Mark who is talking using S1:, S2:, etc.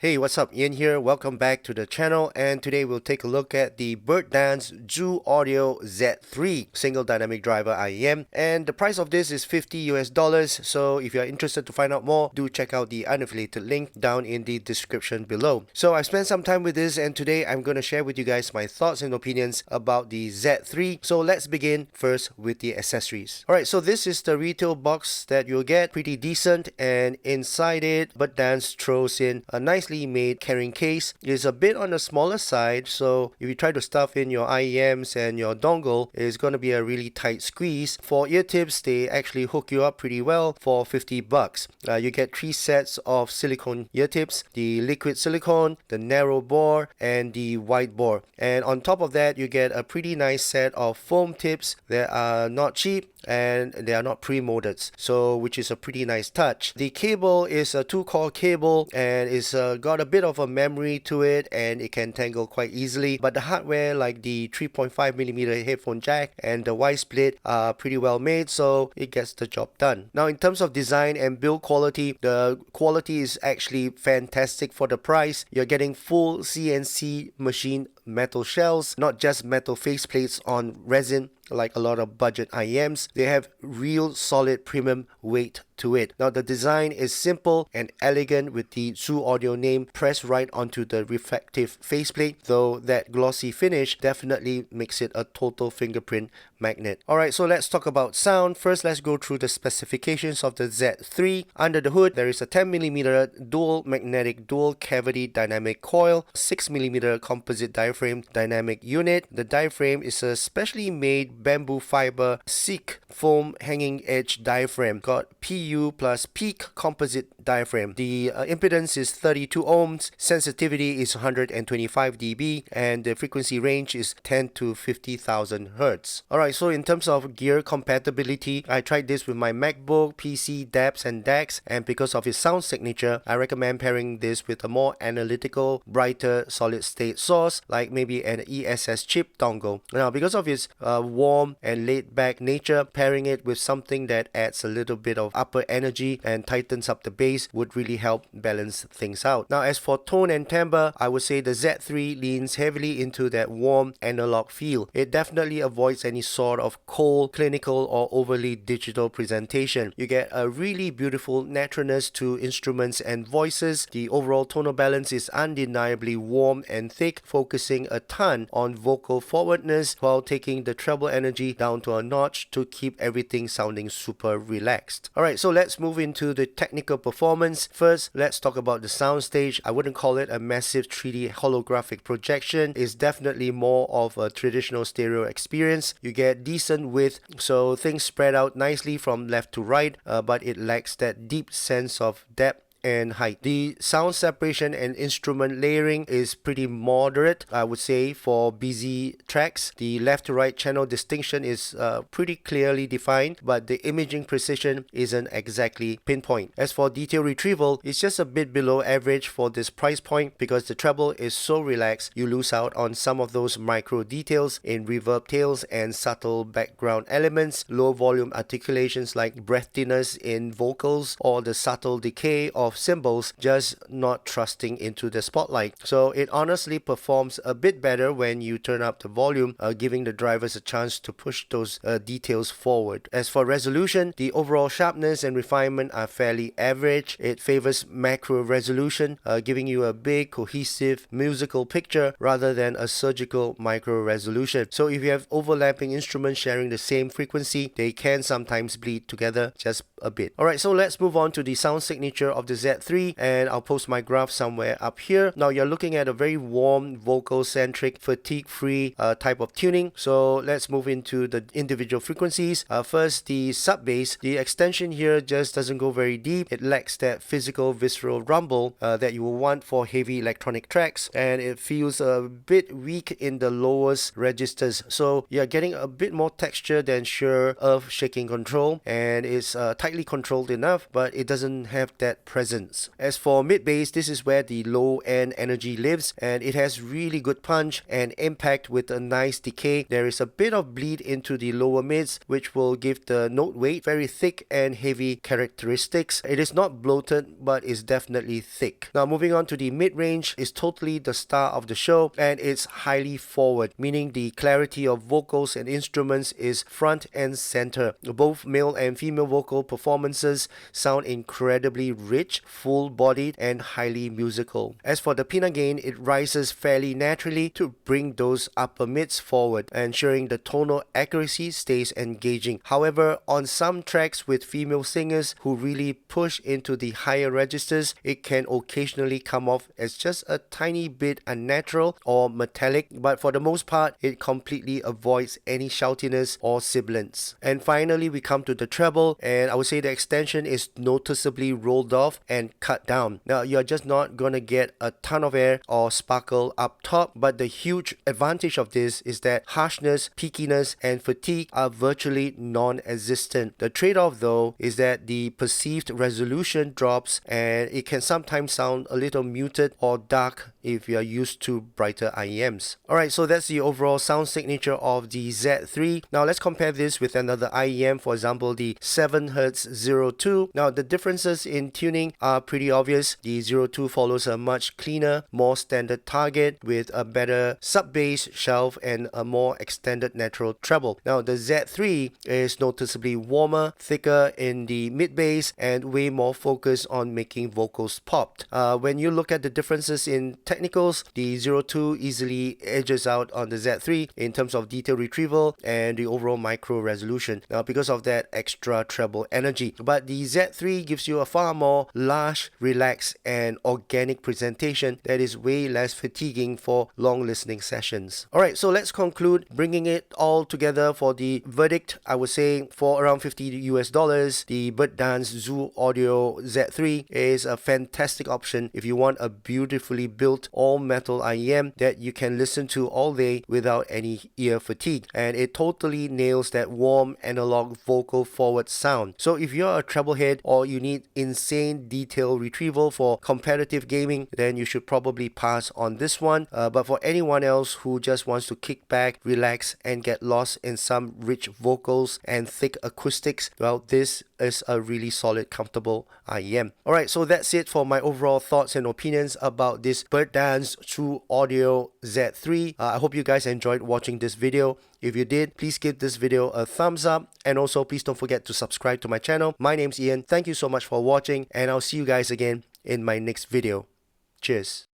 S1: Hey, what's up? Ian here. Welcome back to the channel, and today we'll take a look at the Birdance Zhu Audio Z3 single dynamic driver IEM, and the price of this is $50 US. So if you're interested to find out more, do check out the unaffiliated link down in the description below. So I spent some time with this, and today I'm going to share with you guys my thoughts and opinions about the Z3. So let's begin first with the accessories. Alright, so this is the retail box that you'll get, pretty decent, and inside it, Birdance throws in a nice made carrying case. It is a bit on the smaller side, so if you try to stuff in your IEMs and your dongle, it's going to be a really tight squeeze. For ear tips, they actually hook you up pretty well for $50. You get 3 sets of silicone ear tips, the liquid silicone, the narrow bore, and the wide bore. And on top of that, you get a pretty nice set of foam tips that are not cheap and they are not pre-molded, so which is a pretty nice touch. The cable is a 2-core cable and it's got a bit of a memory to it, and it can tangle quite easily, but the hardware like the 3.5mm headphone jack and the Y split are pretty well made, so it gets the job done. Now in terms of design and build quality, the quality is actually fantastic for the price. You're getting full CNC machine metal shells, not just metal faceplates on resin like a lot of budget IEMs. They have real solid premium weight to it. Now the design is simple and elegant with the Zhu Audio name pressed right onto the reflective faceplate, though that glossy finish definitely makes it a total fingerprint magnet. Alright, so let's talk about sound. First, let's go through the specifications of the Z3. Under the hood, there is a 10mm dual magnetic dual cavity dynamic coil, 6mm composite diaphragm dynamic unit. The diaphragm is a specially made bamboo fiber SEEK foam hanging edge diaphragm. Got PU plus peak composite diaphragm. The impedance is 32 ohms, sensitivity is 125 dB, and the frequency range is 10 to 50,000 Hertz. Alright, so in terms of gear compatibility, I tried this with my MacBook, PC, DAPs, and DACs, and because of its sound signature, I recommend pairing this with a more analytical, brighter solid state source, like maybe an ESS chip dongle. Now, because of its warm and laid back nature, pairing it with something that adds a little bit of upper energy and tightens up the bass would really help balance things out. Now, as for tone and timbre, I would say the Z3 leans heavily into that warm analog feel. It definitely avoids any sort of cold, clinical, or overly digital presentation. You get a really beautiful naturalness to instruments and voices. The overall tonal balance is undeniably warm and thick, focusing a ton on vocal forwardness while taking the treble energy down to a notch to keep everything sounding super relaxed. Alright, so let's move into the technical performance. First, let's talk about the soundstage. I wouldn't call it a massive 3D holographic projection. It's definitely more of a traditional stereo experience. You get decent width, so things spread out nicely from left to right, but it lacks that deep sense of depth and height. The sound separation and instrument layering is pretty moderate, I would say, for busy tracks. The left to right channel distinction is pretty clearly defined, but the imaging precision isn't exactly pinpoint. As for detail retrieval, it's just a bit below average for this price point because the treble is so relaxed you lose out on some of those micro details in reverb tails and subtle background elements, low volume articulations like breathiness in vocals, or the subtle decay of cymbals just not trusting into the spotlight. So it honestly performs a bit better when you turn up the volume, giving the drivers a chance to push those details forward. As for resolution, the overall sharpness and refinement are fairly average. It favors macro resolution, giving you a big, cohesive musical picture rather than a surgical micro resolution. So if you have overlapping instruments sharing the same frequency, they can sometimes bleed together just a bit. Alright, so let's move on to the sound signature of the Z3, and I'll post my graph somewhere up here. Now you're looking at a very warm, vocal-centric, fatigue-free type of tuning. So let's move into the individual frequencies. First, the sub-bass. The extension here just doesn't go very deep. It lacks that physical, visceral rumble that you will want for heavy electronic tracks, and it feels a bit weak in the lowest registers. So you're getting a bit more texture than sheer earth-shaking control, and it's tightly controlled enough, but it doesn't have that presence presence. As for mid-bass, this is where the low-end energy lives, and it has really good punch and impact with a nice decay. There is a bit of bleed into the lower mids, which will give the note weight very thick and heavy characteristics. It is not bloated, but is definitely thick. Now moving on to the mid-range, is totally the star of the show, and it's highly forward, meaning the clarity of vocals and instruments is front and center. Both male and female vocal performances sound incredibly rich, full-bodied, and highly musical. As for the pinna gain, it rises fairly naturally to bring those upper mids forward, ensuring the tonal accuracy stays engaging. However, on some tracks with female singers who really push into the higher registers, it can occasionally come off as just a tiny bit unnatural or metallic, but for the most part, it completely avoids any shoutiness or sibilance. And finally, we come to the treble, and I would say the extension is noticeably rolled off and cut down. Now, you're just not gonna get a ton of air or sparkle up top, but the huge advantage of this is that harshness, peakiness, and fatigue are virtually non-existent. The trade-off though is that the perceived resolution drops, and it can sometimes sound a little muted or dark if you're used to brighter IEMs. Alright, so that's the overall sound signature of the Z3. Now let's compare this with another IEM, for example the 7Hz 02. Now the differences in tuning are pretty obvious. The 02 follows a much cleaner, more standard target with a better sub-bass shelf and a more extended natural treble. Now the Z3 is noticeably warmer, thicker in the mid-bass, and way more focused on making vocals popped. When you look at the differences in technicals, the 02 easily edges out on the Z3 in terms of detail retrieval and the overall micro resolution. Now because of that extra treble energy, but the Z3 gives you a far more lush, relaxed, and organic presentation that is way less fatiguing for long listening sessions. Alright, so let's conclude bringing it all together for the verdict. I would say for around $50, the Birddance Zoo Audio Z3 is a fantastic option if you want a beautifully built all-metal IEM that you can listen to all day without any ear fatigue, and it totally nails that warm analog vocal forward sound. So if you're a treble head or you need insane detail retrieval for competitive gaming, then you should probably pass on this one, but for anyone else who just wants to kick back, relax, and get lost in some rich vocals and thick acoustics, well, this is a really solid, comfortable IEM. Alright, so that's it for my overall thoughts and opinions about this Birddance True Audio Z3. I hope you guys enjoyed watching this video. If you did, please give this video a thumbs up, and also please don't forget to subscribe to my channel. My name's Ian. Thank you so much for watching, and I'll see you guys again in my next video. Cheers.